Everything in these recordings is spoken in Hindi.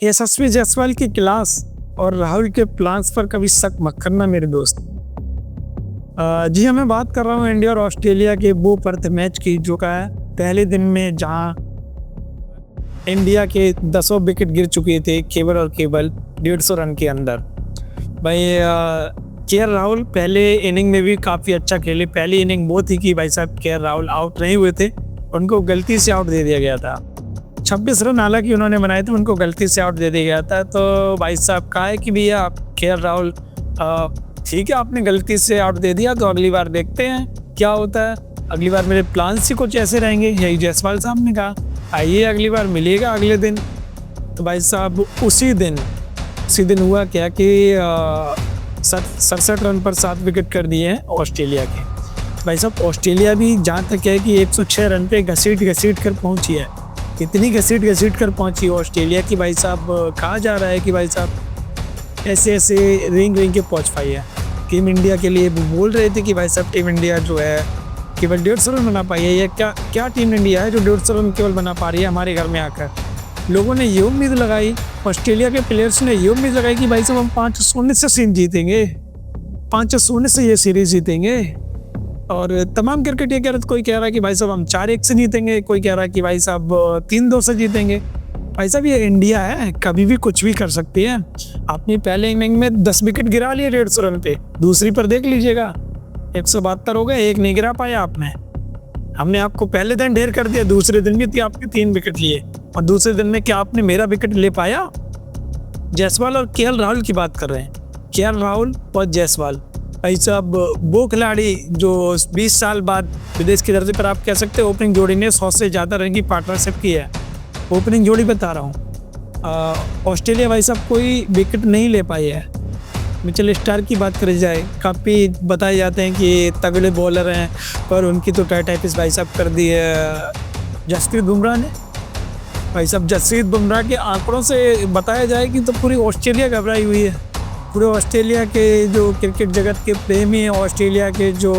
यशस्वी जायसवाल की क्लास और राहुल के प्लान्स पर कभी शक मत करना मेरे दोस्त। जी हाँ, मैं बात कर रहा हूँ इंडिया और ऑस्ट्रेलिया के वो पर्थ मैच की जो का है पहले दिन में, जहाँ इंडिया के 10 विकेट गिर चुके थे केवल और केवल 150 रन के अंदर। भाई के राहुल पहले इनिंग में भी काफ़ी अच्छा खेले। पहली इनिंग वो थी कि भाई साहब के राहुल आउट नहीं हुए थे, उनको गलती से आउट दे दिया गया था। 26 रन हालांकि उन्होंने बनाए थे, उनको गलती से आउट दे दिया गया था। तो भाई साहब कहा है कि भैया के राहुल ठीक है, आपने गलती से आउट दे दिया, तो अगली बार देखते हैं क्या होता है। अगली बार मेरे प्लान्स ही कुछ ऐसे रहेंगे, यही जायसवाल साहब ने कहा। आइए अगली बार मिलिएगा अगले दिन। तो भाई साहब उसी दिन हुआ क्या कि 67 रन पर 7 विकेट कर दिए हैं ऑस्ट्रेलिया के। भाई साहब ऑस्ट्रेलिया भी जहाँ तक है कि 106 रन पे घसीट कर पहुँची है। इतनी घसीट कर पहुँची ऑस्ट्रेलिया की, भाई साहब कहा जा रहा है कि भाई साहब ऐसे रेंग के पहुँच पाई है। टीम इंडिया के लिए बोल रहे थे कि भाई साहब टीम इंडिया जो है केवल 150 रन बना पाई है। या क्या टीम इंडिया है जो 150 रन केवल बना पा रही है हमारे घर में आकर। लोगों ने ये उम्मीद लगाई, ऑस्ट्रेलिया के प्लेयर्स ने ये उम्मीद लगाई कि भाई साहब हम 5-0 से सीरीज जीतेंगे, 5-0 से ये सीरीज जीतेंगे। और तमाम क्रिकेट ये कह रहे थे, कोई कह रहा है कि भाई साहब हम 4-1 से जीतेंगे, कोई कह रहा है कि भाई साहब 3-2 से जीतेंगे। भाई साहब ये इंडिया है, कभी भी कुछ भी कर सकती है। आपने पहले इनिंग में 10 विकेट गिरा लिए 150 रन पे, दूसरी पर देख लीजिएगा 172 हो गए, एक नहीं गिरा पाया आपने। हमने आपको पहले दिन ढेर कर दिया, दूसरे दिन भी थी आपके 3 विकेट लिए, और दूसरे दिन में क्या आपने मेरा विकेट ले पाया। जायसवाल और के राहुल की बात कर रहे हैं, के राहुल और जायसवाल। भाई साहब वो खिलाड़ी जो 20 साल बाद विदेश की धरती पर आप कह सकते हैं ओपनिंग जोड़ी ने 100 से ज़्यादा रन की पार्टनरशिप की है। ओपनिंग जोड़ी बता रहा हूँ। ऑस्ट्रेलिया भाई साहब कोई विकेट नहीं ले पाई है। मिचेल स्टार्क की बात करी जाए, काफ़ी बताए जाते हैं कि तगड़े बॉलर हैं, पर उनकी तो टाइपिस भाई साहब कर दी है जसप्रीत बुमराह ने। भाई साहब जसप्रीत बुमराह के आंकड़ों से बताया जाए कि तो पूरी ऑस्ट्रेलिया घबराई हुई है। पूरे ऑस्ट्रेलिया के जो क्रिकेट जगत के प्रेमी हैं, ऑस्ट्रेलिया के जो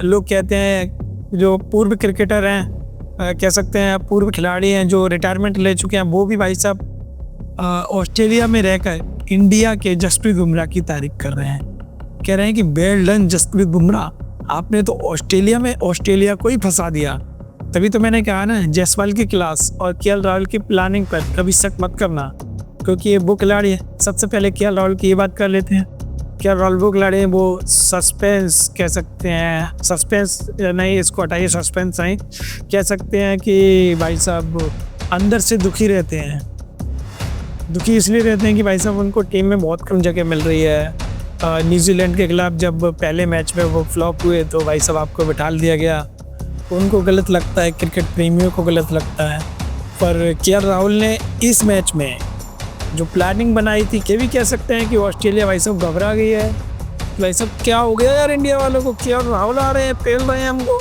लोग कहते हैं, जो पूर्व क्रिकेटर हैं, कह सकते हैं पूर्व खिलाड़ी हैं जो रिटायरमेंट ले चुके हैं, वो भी भाई साहब ऑस्ट्रेलिया में रहकर इंडिया के जसप्रीत बुमराह की तारीफ कर रहे हैं। कह रहे हैं कि वेल डन जसप्रीत बुमराह, आपने तो ऑस्ट्रेलिया को ही फंसा दिया। तभी तो मैंने कहा ना, जायसवाल की क्लास और के राहुल की प्लानिंग पर कभी शक मत करना, क्योंकि ये वो खिलाड़ी है। सबसे पहले के राहुल की ये बात कर लेते हैं। के राहुल वो खिलाड़ी हैं, वो सस्पेंस कह सकते हैं, सस्पेंस नहीं, इसको हटाइए, सस्पेंस नहीं कह सकते हैं कि भाई साहब अंदर से दुखी रहते हैं। दुखी इसलिए रहते हैं कि भाई साहब उनको टीम में बहुत कम जगह मिल रही है। न्यूजीलैंड के खिलाफ जब पहले मैच में वो फ्लॉप हुए तो भाई साहब आपको बिठा दिया गया, उनको गलत लगता है, क्रिकेट प्रेमियों को गलत लगता है। पर के राहुल ने इस मैच में जो प्लानिंग बनाई थी, के भी कह सकते हैं कि ऑस्ट्रेलिया भाई साहब घबरा गई है। भाई साहब क्या हो गया यार इंडिया वालों को, के राहुल आ रहे हैं, पेल रहे हैं हमको।